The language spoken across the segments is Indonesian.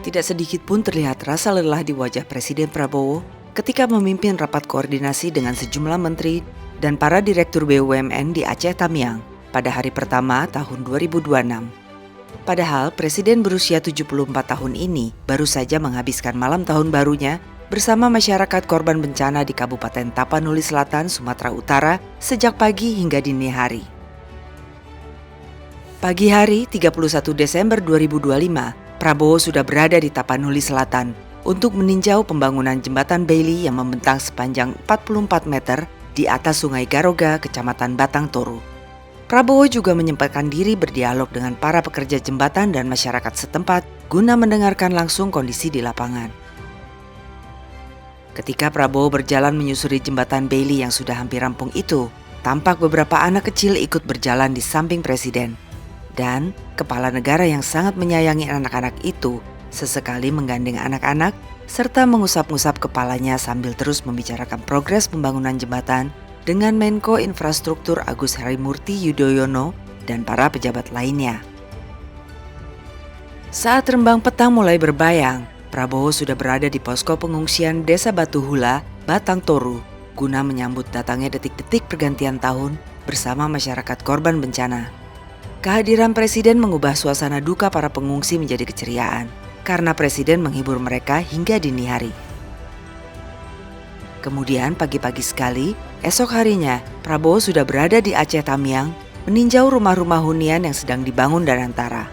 Tidak sedikit pun terlihat rasa lelah di wajah Presiden Prabowo ketika memimpin rapat koordinasi dengan sejumlah menteri dan para direktur BUMN di Aceh Tamiang pada hari pertama tahun 2026. Padahal Presiden berusia 74 tahun ini baru saja menghabiskan malam tahun barunya bersama masyarakat korban bencana di Kabupaten Tapanuli Selatan, Sumatera Utara sejak pagi hingga dini hari. Pagi hari 31 Desember 2025, Prabowo sudah berada di Tapanuli Selatan untuk meninjau pembangunan jembatan Bailey yang membentang sepanjang 44 meter di atas Sungai Garoga, Kecamatan Batang Toru. Prabowo juga menyempatkan diri berdialog dengan para pekerja jembatan dan masyarakat setempat guna mendengarkan langsung kondisi di lapangan. Ketika Prabowo berjalan menyusuri jembatan Bailey yang sudah hampir rampung itu, tampak beberapa anak kecil ikut berjalan di samping Presiden. Dan kepala negara yang sangat menyayangi anak-anak itu sesekali menggandeng anak-anak serta mengusap-ngusap kepalanya sambil terus membicarakan progres pembangunan jembatan dengan Menko Infrastruktur Agus Harimurti Yudhoyono dan para pejabat lainnya. Saat rembang petang mulai berbayang, Prabowo sudah berada di posko pengungsian Desa Batu Hula, Batang Toru, guna menyambut datangnya detik-detik pergantian tahun bersama masyarakat korban bencana. Kehadiran Presiden mengubah suasana duka para pengungsi menjadi keceriaan, karena Presiden menghibur mereka hingga dini hari. Kemudian pagi-pagi sekali, esok harinya Prabowo sudah berada di Aceh Tamiang meninjau rumah-rumah hunian yang sedang dibangun dan antara.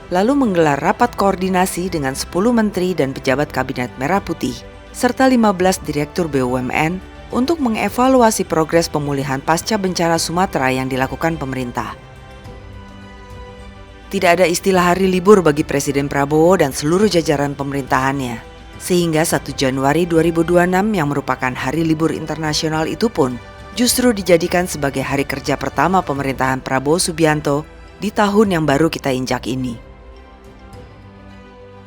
Lalu menggelar rapat koordinasi dengan 10 menteri dan pejabat Kabinet Merah Putih, serta 15 direktur BUMN untuk mengevaluasi progres pemulihan pasca bencana Sumatera yang dilakukan pemerintah. Tidak ada istilah hari libur bagi Presiden Prabowo dan seluruh jajaran pemerintahannya. Sehingga 1 Januari 2026 yang merupakan hari libur internasional itu pun justru dijadikan sebagai hari kerja pertama pemerintahan Prabowo Subianto di tahun yang baru kita injak ini.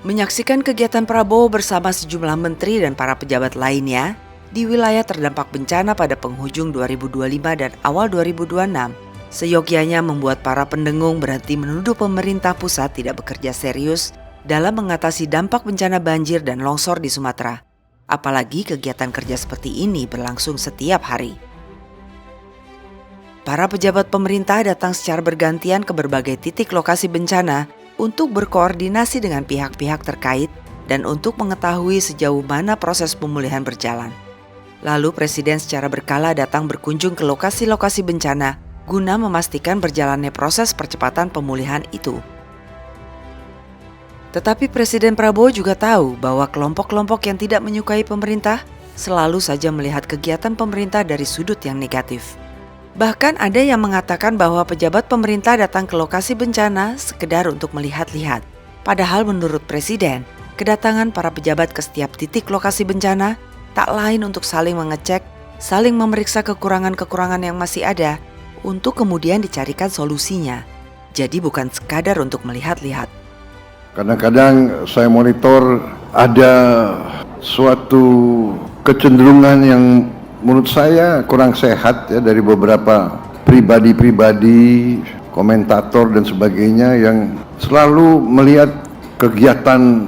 Menyaksikan kegiatan Prabowo bersama sejumlah menteri dan para pejabat lainnya di wilayah terdampak bencana pada penghujung 2025 dan awal 2026, seyogyanya membuat para pendengung berhenti menuduh pemerintah pusat tidak bekerja serius dalam mengatasi dampak bencana banjir dan longsor di Sumatera. Apalagi kegiatan kerja seperti ini berlangsung setiap hari. Para pejabat pemerintah datang secara bergantian ke berbagai titik lokasi bencana untuk berkoordinasi dengan pihak-pihak terkait dan untuk mengetahui sejauh mana proses pemulihan berjalan. Lalu Presiden secara berkala datang berkunjung ke lokasi-lokasi bencana guna memastikan berjalannya proses percepatan pemulihan itu. Tetapi Presiden Prabowo juga tahu bahwa kelompok-kelompok yang tidak menyukai pemerintah selalu saja melihat kegiatan pemerintah dari sudut yang negatif. Bahkan ada yang mengatakan bahwa pejabat pemerintah datang ke lokasi bencana sekedar untuk melihat-lihat. Padahal menurut Presiden, kedatangan para pejabat ke setiap titik lokasi bencana tak lain untuk saling mengecek, saling memeriksa kekurangan-kekurangan yang masih ada, untuk kemudian dicarikan solusinya. Jadi bukan sekadar untuk melihat-lihat. Kadang-kadang saya monitor ada suatu kecenderungan yang menurut saya kurang sehat ya dari beberapa pribadi-pribadi, komentator dan sebagainya yang selalu melihat kegiatan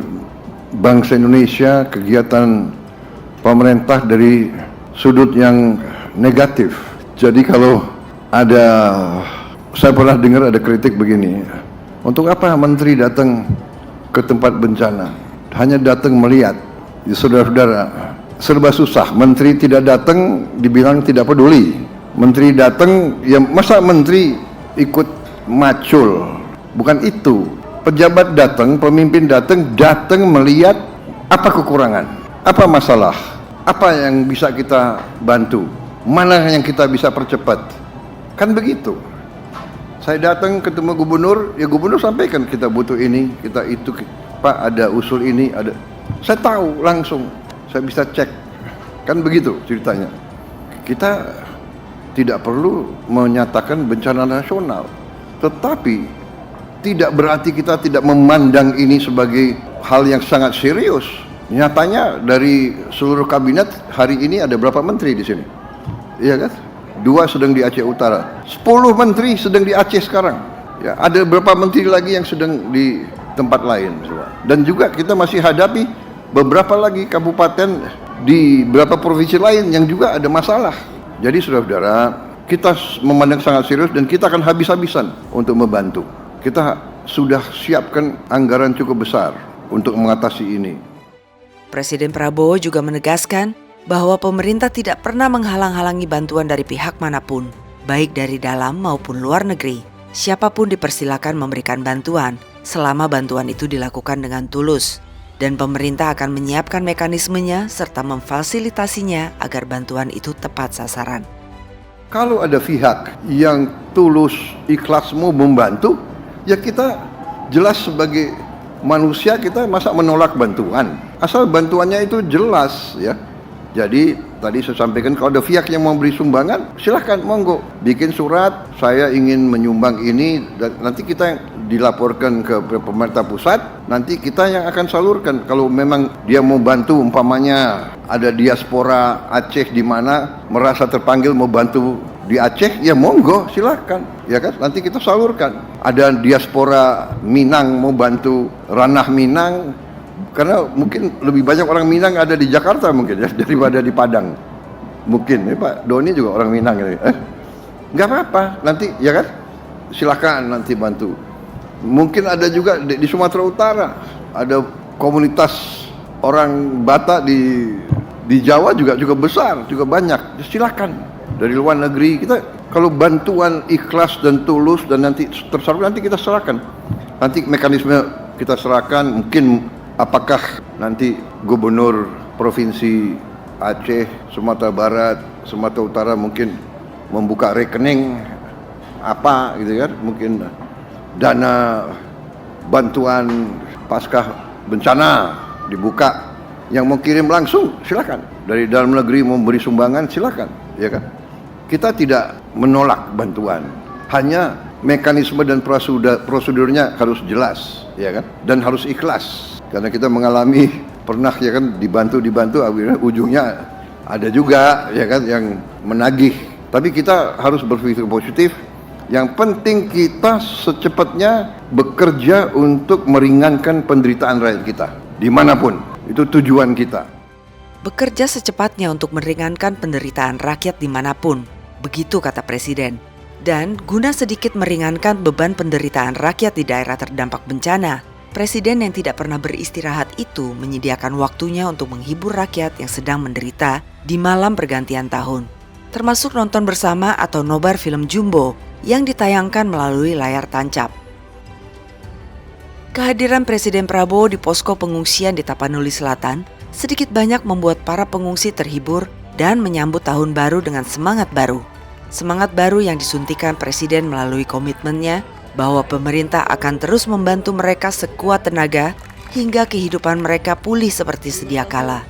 bangsa Indonesia, kegiatan pemerintah dari sudut yang negatif. Jadi kalau saya pernah dengar ada kritik begini, untuk apa menteri datang ke tempat bencana? Hanya datang melihat. Ya, saudara-saudara, serba susah. Menteri tidak datang dibilang tidak peduli. Menteri datang, ya masa menteri ikut macul? Bukan itu. Pejabat datang, pemimpin datang melihat apa kekurangan, apa masalah, apa yang bisa kita bantu, mana yang kita bisa percepat. Kan begitu. Saya datang ketemu gubernur, ya gubernur sampaikan kita butuh ini, kita itu, Pak ada usul ini, ada. Saya tahu langsung, saya bisa cek. Kan begitu ceritanya. Kita tidak perlu menyatakan bencana nasional, tetapi tidak berarti kita tidak memandang ini sebagai hal yang sangat serius. Nyatanya dari seluruh kabinet hari ini ada berapa menteri di sini? Iya kan? 2 sedang di Aceh Utara, 10 menteri sedang di Aceh sekarang. Ya, ada berapa menteri lagi yang sedang di tempat lain. Dan juga kita masih hadapi beberapa lagi kabupaten di beberapa provinsi lain yang juga ada masalah. Jadi saudara-saudara, kita memandang sangat serius dan kita akan habis-habisan untuk membantu. Kita sudah siapkan anggaran cukup besar untuk mengatasi ini. Presiden Prabowo juga menegaskan bahwa pemerintah tidak pernah menghalang-halangi bantuan dari pihak manapun, baik dari dalam maupun luar negeri. Siapapun dipersilakan memberikan bantuan, selama bantuan itu dilakukan dengan tulus. Dan pemerintah akan menyiapkan mekanismenya serta memfasilitasinya agar bantuan itu tepat sasaran. Kalau ada pihak yang tulus, ikhlas mau membantu, ya kita jelas sebagai manusia kita masa menolak bantuan. Asal bantuannya itu jelas ya. Jadi tadi saya sampaikan kalau ada pihak yang mau beri sumbangan, silahkan monggo bikin surat saya ingin menyumbang ini, dan nanti kita dilaporkan ke pemerintah pusat, nanti kita yang akan salurkan. Kalau memang dia mau bantu, umpamanya ada diaspora Aceh di mana merasa terpanggil mau bantu di Aceh, ya monggo silahkan, ya kan? Nanti kita salurkan. Ada diaspora Minang mau bantu ranah Minang, karena mungkin lebih banyak orang Minang ada di Jakarta mungkin ya daripada di Padang. Mungkin ya, Pak Doni juga orang Minang ya. Nggak apa-apa, nanti ya kan? Silakan nanti bantu. Mungkin ada juga di Sumatera Utara ada komunitas orang Batak di Jawa juga besar, juga banyak. Silakan dari luar negeri kita kalau bantuan ikhlas dan tulus dan nanti tersalurkan nanti kita serahkan. Nanti mekanisme kita serahkan, mungkin apakah nanti gubernur provinsi Aceh, Sumatera Barat, Sumatera Utara mungkin membuka rekening apa gitu kan, mungkin dana bantuan pasca bencana dibuka, yang mau kirim langsung silakan, dari dalam negeri mau beri sumbangan silakan, ya kan. Kita tidak menolak bantuan, hanya mekanisme dan prosedurnya harus jelas, ya kan, dan harus ikhlas. Karena kita mengalami pernah ya kan dibantu akhirnya ujungnya ada juga ya kan yang menagih. Tapi kita harus berpikir positif. Yang penting kita secepatnya bekerja untuk meringankan penderitaan rakyat kita dimanapun. Itu tujuan kita. Bekerja secepatnya untuk meringankan penderitaan rakyat dimanapun, begitu kata Presiden. Dan guna sedikit meringankan beban penderitaan rakyat di daerah terdampak bencana, Presiden yang tidak pernah beristirahat itu menyediakan waktunya untuk menghibur rakyat yang sedang menderita di malam pergantian tahun. Termasuk nonton bersama atau nobar film Jumbo yang ditayangkan melalui layar tancap. Kehadiran Presiden Prabowo di posko pengungsian di Tapanuli Selatan sedikit banyak membuat para pengungsi terhibur dan menyambut tahun baru dengan semangat baru. Semangat baru yang disuntikan Presiden melalui komitmennya bahwa pemerintah akan terus membantu mereka sekuat tenaga hingga kehidupan mereka pulih seperti sedia kala.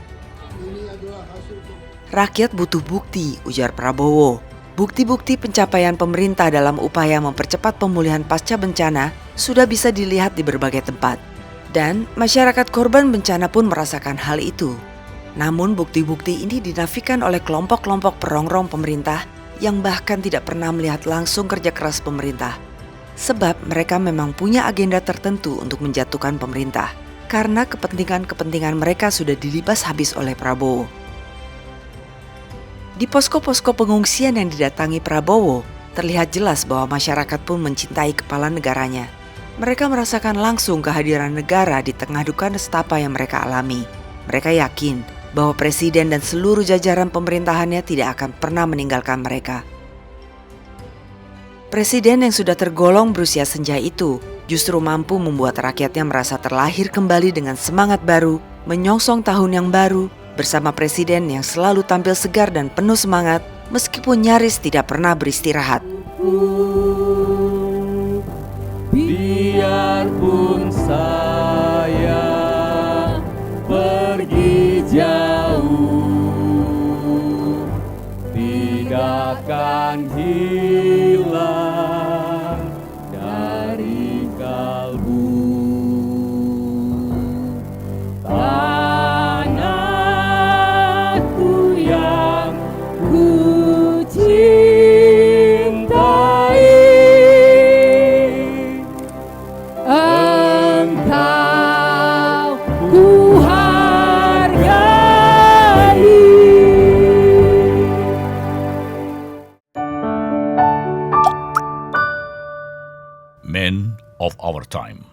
Rakyat butuh bukti, ujar Prabowo. Bukti-bukti pencapaian pemerintah dalam upaya mempercepat pemulihan pasca bencana sudah bisa dilihat di berbagai tempat. Dan masyarakat korban bencana pun merasakan hal itu. Namun bukti-bukti ini dinafikan oleh kelompok-kelompok perongrong pemerintah yang bahkan tidak pernah melihat langsung kerja keras pemerintah. Sebab mereka memang punya agenda tertentu untuk menjatuhkan pemerintah. Karena kepentingan-kepentingan mereka sudah dilibas habis oleh Prabowo. Di posko-posko pengungsian yang didatangi Prabowo, terlihat jelas bahwa masyarakat pun mencintai kepala negaranya. Mereka merasakan langsung kehadiran negara di tengah duka nestapa yang mereka alami. Mereka yakin bahwa Presiden dan seluruh jajaran pemerintahannya tidak akan pernah meninggalkan mereka. Presiden yang sudah tergolong berusia senja itu justru mampu membuat rakyatnya merasa terlahir kembali dengan semangat baru, menyongsong tahun yang baru, bersama Presiden yang selalu tampil segar dan penuh semangat meskipun nyaris tidak pernah beristirahat. Biarpun saya pergi jauh, tidak akan hilang dari kalbu. Ku cintai ku hargai. Men of our time.